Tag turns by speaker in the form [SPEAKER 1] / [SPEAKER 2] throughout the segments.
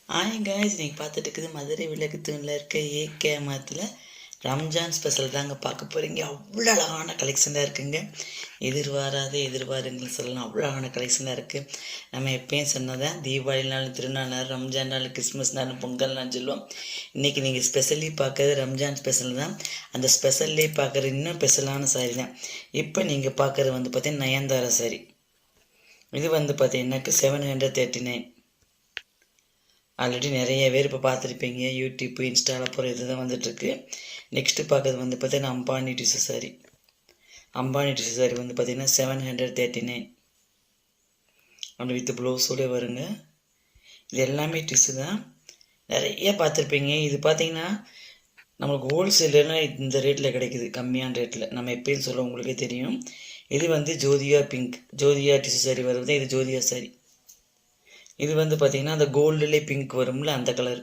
[SPEAKER 1] Guys நீங்கள் பார்த்துட்டு இருக்குது மதுரை விளக்கு தூணில் இருக்க ஏகேமத்தில் ரம்ஜான் ஸ்பெஷல் தாங்க பார்க்க போகிறீங்க. அவ்வளோ அழகான கலெக்ஷனாக இருக்குங்க. எதிர்பாருங்கன்னு சொல்லலாம். அவ்வளோ அழகான கலெக்ஷனாக இருக்குது. நம்ம எப்பயும் சொன்னதான் தீபாவளினாலும் திருநாள் ரம்ஜான்னாலும் கிறிஸ்மஸ்னாலும் பொங்கல்னாலும் சொல்லுவோம். இன்றைக்கி நீங்கள் ஸ்பெஷலி பார்க்குறது ரம்ஜான் ஸ்பெஷல் தான். அந்த ஸ்பெஷல்லே பார்க்குறது இன்னும் ஸ்பெஷலான சாரி தான். இப்போ நீங்கள் பார்க்குறது வந்து பார்த்தீங்கன்னா நயன்தாரா சாரி. இது வந்து பார்த்தீங்கன்னாக்கு 739. ஆல்ரெடி நிறைய பேர் இப்போ பார்த்துருப்பீங்க. யூடியூப் இன்ஸ்டாவில் போகிற இது தான் வந்துட்டுருக்கு. நெக்ஸ்ட்டு பார்க்குறது வந்து பார்த்தீங்கன்னா Ambani tissue sorry. Ambani tissue sorry வந்து பார்த்திங்கன்னா 739 அப்படி வித் ப்ளவுஸோடு வருங்க. இது எல்லாமே டிஷ்யூ தான். நிறைய பார்த்துருப்பீங்க. இது பார்த்திங்கன்னா நம்மளுக்கு ஹோல்சேலர்னால் இந்த ரேட்டில் கிடைக்குது, கம்மியான ரேட்டில். நம்ம எப்பயும் சொல்ல உங்களுக்கே தெரியும். இது வந்து ஜோதியா பிங்க், ஜோதியா டிஷ்யூ சாரி வருது. இது ஜோதியா சாரி. இது வந்து பார்த்திங்கன்னா அந்த கோல்டுலே பிங்க் வரும்ல, அந்த கலர்.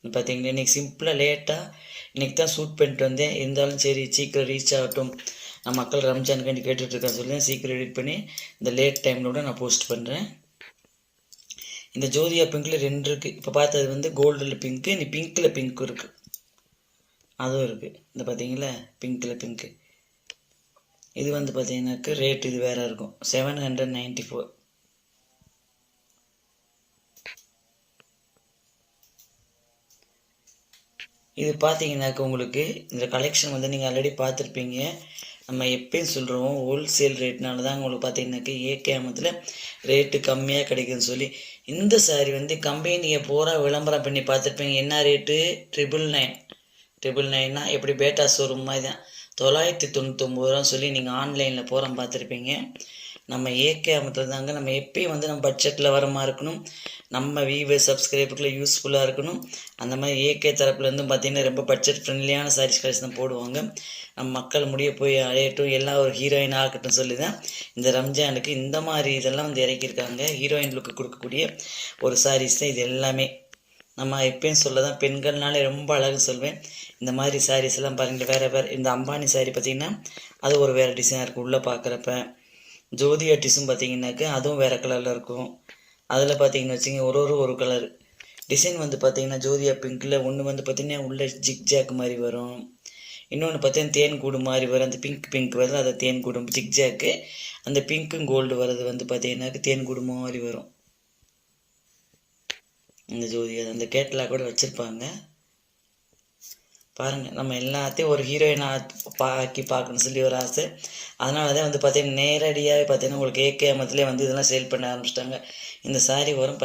[SPEAKER 1] பார்த்தீங்கன்னா இன்றைக்கி சிம்பிளாக லேட்டாக இன்றைக்கி தான் ஷூட் பண்ணிட்டு வந்தேன். இருந்தாலும் சரி சீக்கிரம் ரீச் ஆகட்டும், நான் மக்கள் ரம்ஜானுக்காண்டி கேட்டுட்ருக்கேன் சொல்லி சீக்கிரம் எடிட் பண்ணி இந்த லேட் டைமில் கூட நான் போஸ்ட் பண்ணுறேன். இந்த ஜோதியா பிங்க்கில் 2 இருக்குது. இப்போ பார்த்தது வந்து கோல்டில் பிங்க்கு, நீ பிங்க்கில் பிங்க் இருக்குது, அதுவும் இருக்குது. இந்த பார்த்தீங்களா பிங்க்கில் பிங்க்கு. இது வந்து பார்த்தீங்கன்னாக்க ரேட் இது வேறு இருக்கும், 794. இது பார்த்தீங்கன்னாக்க உங்களுக்கு இந்த கலெக்ஷன் வந்து நீங்கள் ஆல்ரெடி பார்த்துருப்பீங்க. நம்ம எப்பயும் சொல்கிறோம் ஹோல்சேல் ரேட்னால தான் உங்களுக்கு பார்த்தீங்கன்னாக்க ஏகேமத்தில் ரேட்டு கம்மியாக கிடைக்குதுன்னு சொல்லி. இந்த சாரி வந்து கம்பெனியை பூரா விளம்பரம் பண்ணி பார்த்துருப்பீங்க. என்ன ரேட்டு? 999. எப்படி பேட்டா ஷோரூம் மாதிரி தான் 999 ரூபான்னு சொல்லி நீங்கள் ஆன்லைனில் பூரா பார்த்துருப்பீங்க. நம்ம ஏகேமத்தில் தாங்க. நம்ம எப்பயும் வந்து நம்ம பட்ஜெட்டில் வர மாதிரி இருக்கணும், நம்ம வியூவர் சப்ஸ்கிரைபருக்குள்ள யூஸ்ஃபுல்லாக இருக்கணும். அந்த மாதிரி ஏகே தரப்புலேருந்து பார்த்திங்கன்னா ரொம்ப பட்ஜெட் ஃப்ரெண்ட்லியான சாரீஸ் கலெக்ஷன் தான் போடுவாங்க. நம்ம மக்கள் முடிய போய் அடையட்டும், எல்லாம் ஒரு ஹீரோயின் ஆகட்டும் சொல்லி தான் இந்த ரம்ஜானுக்கு இந்த மாதிரி இதெல்லாம் வந்து இறக்கியிருக்காங்க. ஹீரோயின் லுக்கு கொடுக்கக்கூடிய ஒரு சாரீஸ் தான் இது எல்லாமே. நம்ம எப்பயும் சொல்ல தான் பெண்கள்னாலே ரொம்ப அழகு சொல்வேன். இந்த மாதிரி சாரீஸ் எல்லாம் பாருங்கள். வேறு இந்த அம்பானி சாரீ பார்த்திங்கன்னா அது ஒரு வேறு டிசைனாக இருக்கும். உள்ளே பார்க்குறப்ப ஜோதியா டிஷ்யூம் பார்த்திங்கனாக்கா அதுவும் வேறு கலரில் இருக்கும். அதில் பார்த்தீங்கன்னு வச்சிங்க ஒரு கலர் டிசைன் வந்து பார்த்திங்கன்னா ஜோதியா பிங்க்கில் ஒன்று வந்து பார்த்திங்கன்னா உள்ள ஜிக்ஜாக் மாதிரி வரும், இன்னொன்று பார்த்தீங்கன்னா தேன் கூடு மாதிரி வரும். அந்த பிங்க் வருது, அதை தேன் கூடும் ஜிக்ஜாக்கு. அந்த பிங்க்கும் கோல்டு வர்றது வந்து பார்த்திங்கன்னாக்க தேன் கூடு மாதிரி வரும். இந்த ஜோதியா அந்த கேட்லாக் கூட வச்சுருப்பாங்க பாருங்கள். நம்ம எல்லாத்தையும் ஒரு ஹீரோயினாக ஆக்கி பார்க்கணும்னு சொல்லி ஒரு ஆசை. அதனால தான் வந்து பார்த்திங்கன்னா நேரடியாகவே பார்த்திங்கன்னா உங்களுக்கு ஏகேமத்துலேயே வந்து இதெல்லாம் சேல் பண்ண ஆரம்பிச்சிட்டாங்க. இந்த சாரீ வரும்.